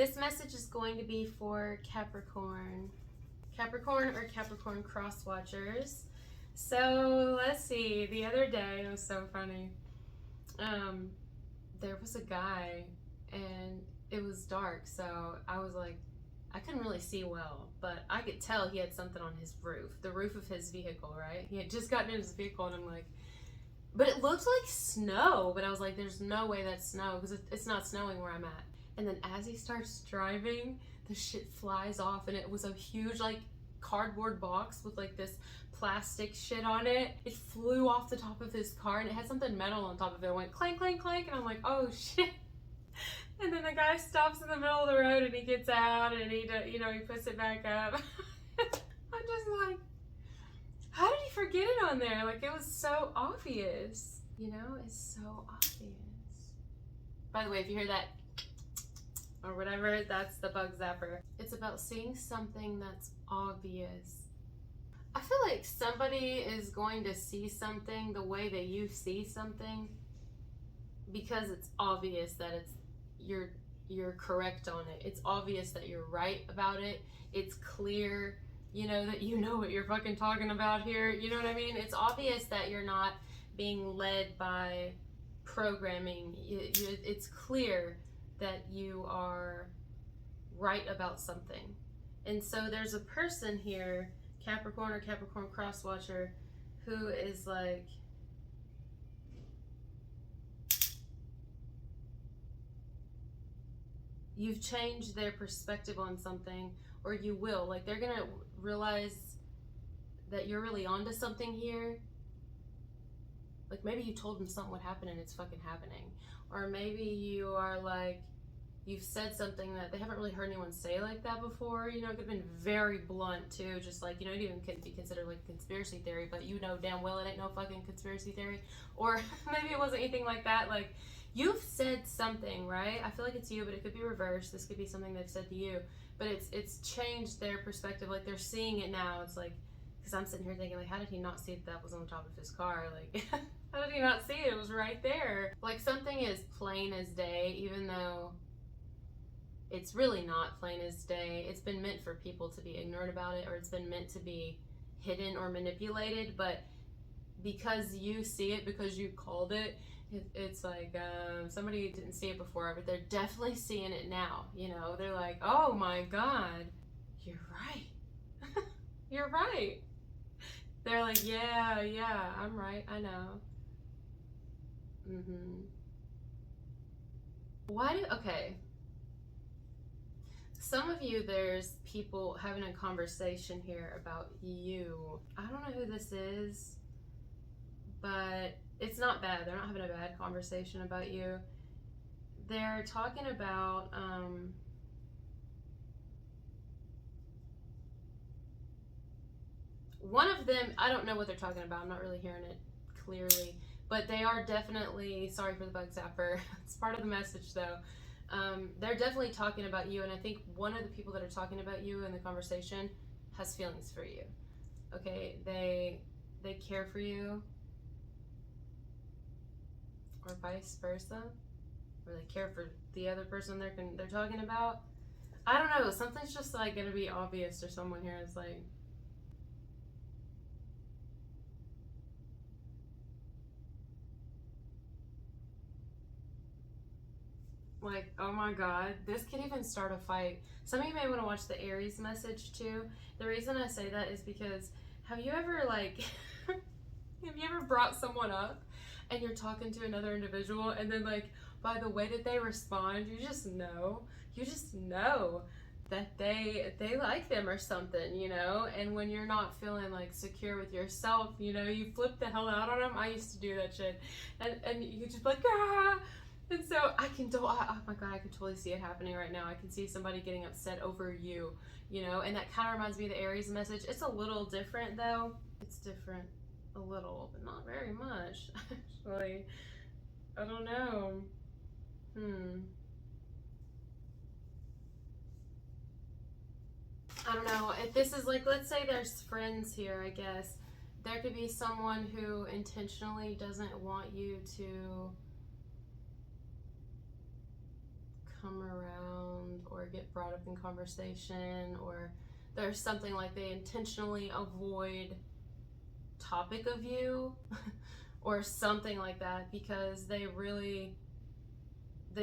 This message is going to be for Capricorn. Capricorn or Capricorn cross watchers. So let's see. The other day, it was so funny. There was a guy and it was dark, so I was like, I couldn't really see well, but I could tell he had something on his roof, the roof of his vehicle, right? He had just gotten in his vehicle, and I'm like, but it looked like snow, but I was like, there's no way that's snow, because it's not snowing where I'm at. And then as he starts driving, the shit flies off, and it was a huge, like, cardboard box with, like, this plastic shit on it. It flew off the top of his car, and it had something metal on top of it. It went clank, clank, clank, and I'm like, oh, shit. And then the guy stops in the middle of the road, and he gets out, and he puts it back up. I'm just like, how did he forget it on there? Like, it was so obvious. You know, it's so obvious. By the way, if you hear that or whatever, that's the bug zapper. It's about seeing something that's obvious. I feel like somebody is going to see something the way that you see something because it's obvious that you're correct on it. It's obvious that you're right about it. It's clear, you know, that you know what you're fucking talking about here. You know what I mean? It's obvious that you're not being led by programming. It's clear that you are right about something. And so there's a person here, Capricorn or Capricorn cross watcher, who is like, you've changed their perspective on something, or you will. Like, they're gonna realize that you're really onto something here. Like, maybe you told them something would happen and it's fucking happening. Or maybe you are like, you've said something that they haven't really heard anyone say like that before. You know, it could have been very blunt too, just like, you know, it even could be considered like a conspiracy theory, but you know damn well it ain't no fucking conspiracy theory. Or maybe it wasn't anything like that. Like, you've said something, right? I feel like it's you, but it could be reversed. This could be something they've said to you, but it's changed their perspective. Like, they're seeing it now. It's like, because I'm sitting here thinking, like, how did he not see that was on the top of his car? Like, how did he not see it? It was right there. Like, something is plain as day, even though it's really not plain as day. It's been meant for people to be ignorant about it, or it's been meant to be hidden or manipulated, but because you see it, because you called it, it's like somebody didn't see it before, but they're definitely seeing it now. You know, they're like, oh my God, you're right. You're right. They're like, yeah, I'm right, I know. Okay. Some of you, there's people having a conversation here about you. I don't know who this is, but it's not bad. They're not having a bad conversation about you. They're talking about one of them, I don't know what they're talking about. I'm not really hearing it clearly, but they are definitely, sorry for the bug zapper, it's part of the message though. They're definitely talking about you, and I think one of the people that are talking about you in the conversation has feelings for you. Okay, they care for you, or vice versa, or they care for the other person they're talking about. I don't know. Something's just like gonna be obvious, or someone here is like, oh my God, this could even start a fight. Some of you may want to watch the Aries message too. The reason I say that is because, have you ever like, have you ever brought someone up and you're talking to another individual, and then like, by the way that they respond, you just know that they like them or something, you know? And when you're not feeling like secure with yourself, you know, you flip the hell out on them. I used to do that shit. And you just like, ah! And so oh my God, I can totally see it happening right now. I can see somebody getting upset over you, you know? And that kind of reminds me of the Aries message. It's a little different though. It's different a little, but not very much, actually. I don't know. I don't know. If this is like, let's say there's friends here, I guess. There could be someone who intentionally doesn't want you to come around or get brought up in conversation, or there's something like they intentionally avoid topic of you or something like that because they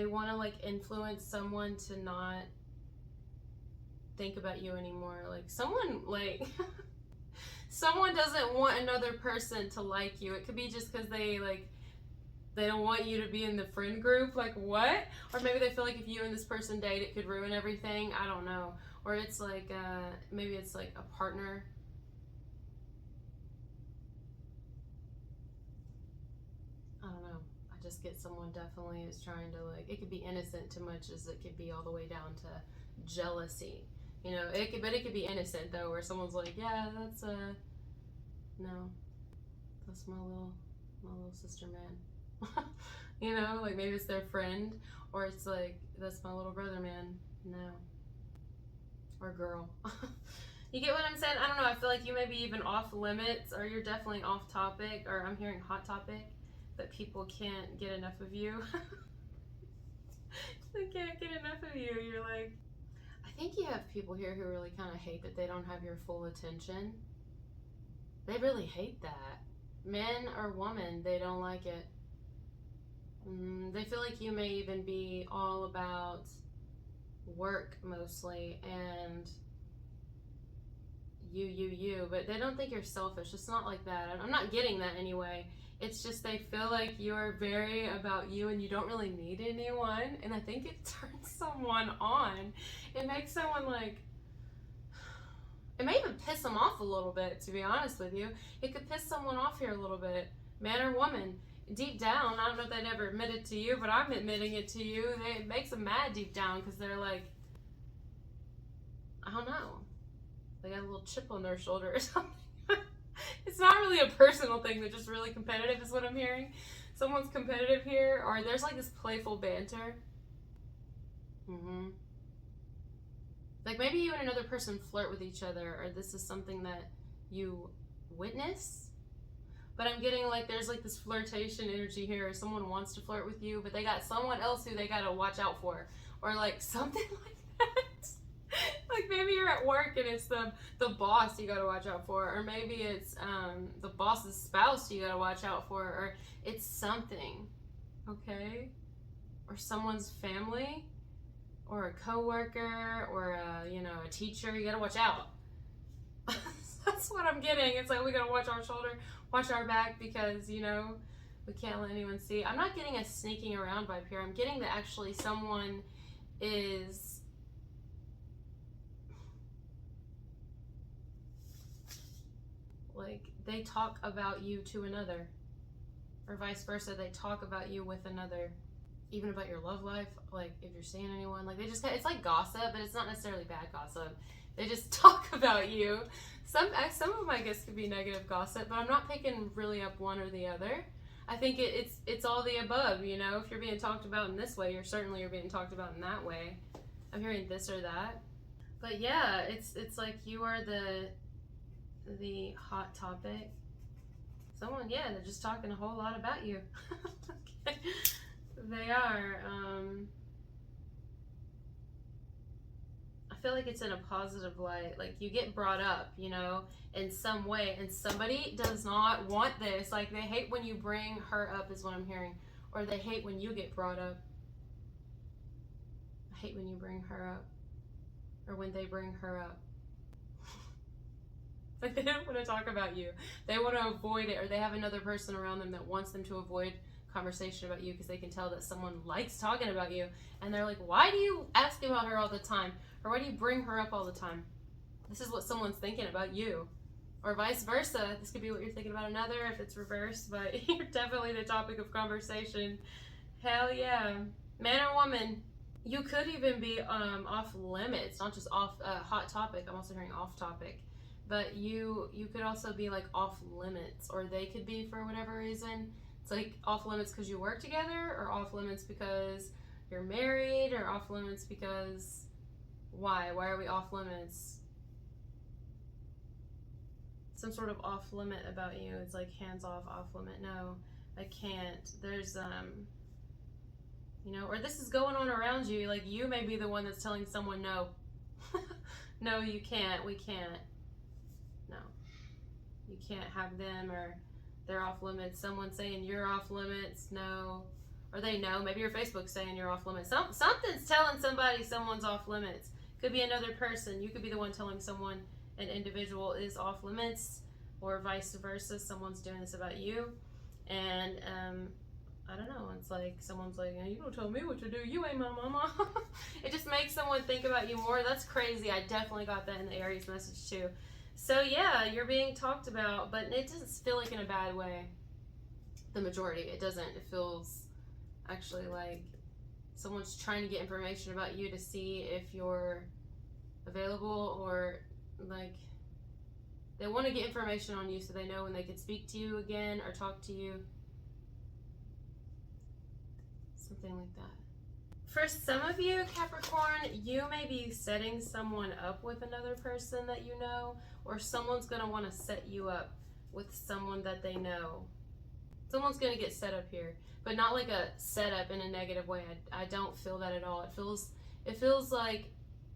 want to like influence someone to not think about you anymore. Like someone someone doesn't want another person to like you. It could be just because they don't want you to be in the friend group. Like, what? Or maybe they feel like if you and this person date, it could ruin everything. I don't know. Or it's like, maybe it's like a partner. I don't know. I just get someone definitely is trying to like, it could be innocent too much as it could be all the way down to jealousy. You know, but it could be innocent though, where someone's like, yeah, that's, no, that's my little sister man. You know, like maybe it's their friend, or it's like, that's my little brother man. No. Or girl. You get what I'm saying? I don't know. I feel like you may be even off limits, or you're definitely off topic, or I'm hearing hot topic, but people can't get enough of you. They can't get enough of you. You're like, I think you have people here who really kind of hate that they don't have your full attention. They really hate that. Men or woman, they don't like it. They feel like you may even be all about work mostly and you, but they don't think you're selfish. It's not like that. I'm not getting that anyway. It's just they feel like you're very about you and you don't really need anyone, and I think it turns someone on. It makes someone like, it may even piss them off a little bit, to be honest with you. It could piss someone off here a little bit, man or woman. Deep down, I don't know if they'd ever admit it to you, but I'm admitting it to you. It makes them mad deep down because they're like, I don't know, they got a little chip on their shoulder or something. It's not really a personal thing, they're just really competitive is what I'm hearing. Someone's competitive here, or there's like this playful banter. Like maybe you and another person flirt with each other, or this is something that you witness. But I'm getting like there's like this flirtation energy here. Someone wants to flirt with you, but they got someone else who they gotta watch out for. Or like something like that. Like maybe you're at work and it's the boss you gotta watch out for. Or maybe it's the boss's spouse you gotta watch out for. Or it's something, okay? Or someone's family. Or a coworker. Or a teacher. You gotta watch out. That's what I'm getting. It's like we gotta watch our shoulder, watch our back, because we can't let anyone see. I'm not getting a sneaking around vibe here. I'm getting that actually someone is like they talk about you to another, or vice versa. They talk about you with another, even about your love life. Like if you're seeing anyone, like it's like gossip, but it's not necessarily bad gossip. They just talk about you. Some of them I guess could be negative gossip, but I'm not picking really up one or the other. I think it's all the above. If you're being talked about in this way, you're being talked about in that way. I'm hearing this or that. But yeah, it's like you are the hot topic. Someone, yeah, they're just talking a whole lot about you. Okay. They are. I feel like it's in a positive light. Like you get brought up, in some way, and somebody does not want this. Like they hate when you bring her up, is what I'm hearing, or they hate when you get brought up. I hate when you bring her up, or when they bring her up. Like they don't want to talk about you. They want to avoid it, or they have another person around them that wants them to avoid conversation about you because they can tell that someone likes talking about you, and they're like, why do you ask about her all the time, or why do you bring her up all the time? This is what someone's thinking about you, or vice versa. This could be what you're thinking about another if it's reversed, but you're definitely the topic of conversation. Hell yeah. Man or woman, you could even be off limits, not just off hot topic. I'm also hearing off topic, but you could also be like off limits, or they could be for whatever reason. It's like off limits because you work together, or off limits because you're married, or off limits because why are we off limits? Some sort of off limit about you. It's like hands off limit. No, I can't. There's you know, or this is going on around you. Like, you may be the one that's telling someone, no, no, you can't, we can't, no, you can't have them, or they're off limits. Someone saying you're off limits, no, or they know, maybe your Facebook's saying you're off limits. Something's telling somebody someone's off limits. Could be another person. You could be the one telling someone an individual is off limits, or vice versa. Someone's doing this about you. And I don't know, it's like someone's like, you don't tell me what to do, you ain't my mama. It just makes someone think about you more. That's crazy. I definitely got that in the Aries message too. So yeah, you're being talked about, but it doesn't feel like in a bad way. The majority, it doesn't. It feels actually like someone's trying to get information about you to see if you're available, or like they want to get information on you so they know when they can speak to you again or talk to you. Something like that. For some of you, Capricorn, you may be setting someone up with another person that you know, or someone's going to want to set you up with someone that they know. Someone's going to get set up here, but not like a setup in a negative way. I don't feel that at all. It feels like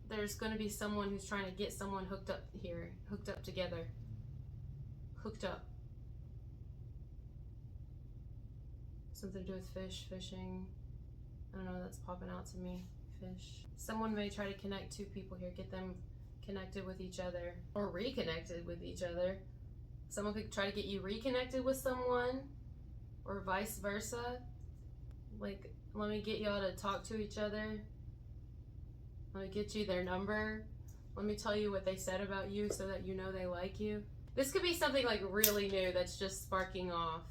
there's going to be someone who's trying to get someone hooked up here, hooked up together, hooked up. Something to do with fish, fishing. I don't know, that's popping out to me. Fish. Someone may try to connect two people here, get them connected with each other, or reconnected with each other. Someone could try to get you reconnected with someone, or vice versa. Like, let me get y'all to talk to each other. Let me get you their number. Let me tell you what they said about you so that you know they like you. This could be something like really new that's just sparking off.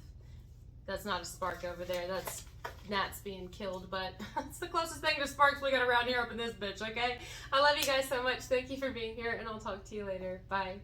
That's not a spark over there. That's gnats being killed, but it's the closest thing to sparks we got around here up in this bitch, okay? I love you guys so much. Thank you for being here, and I'll talk to you later. Bye.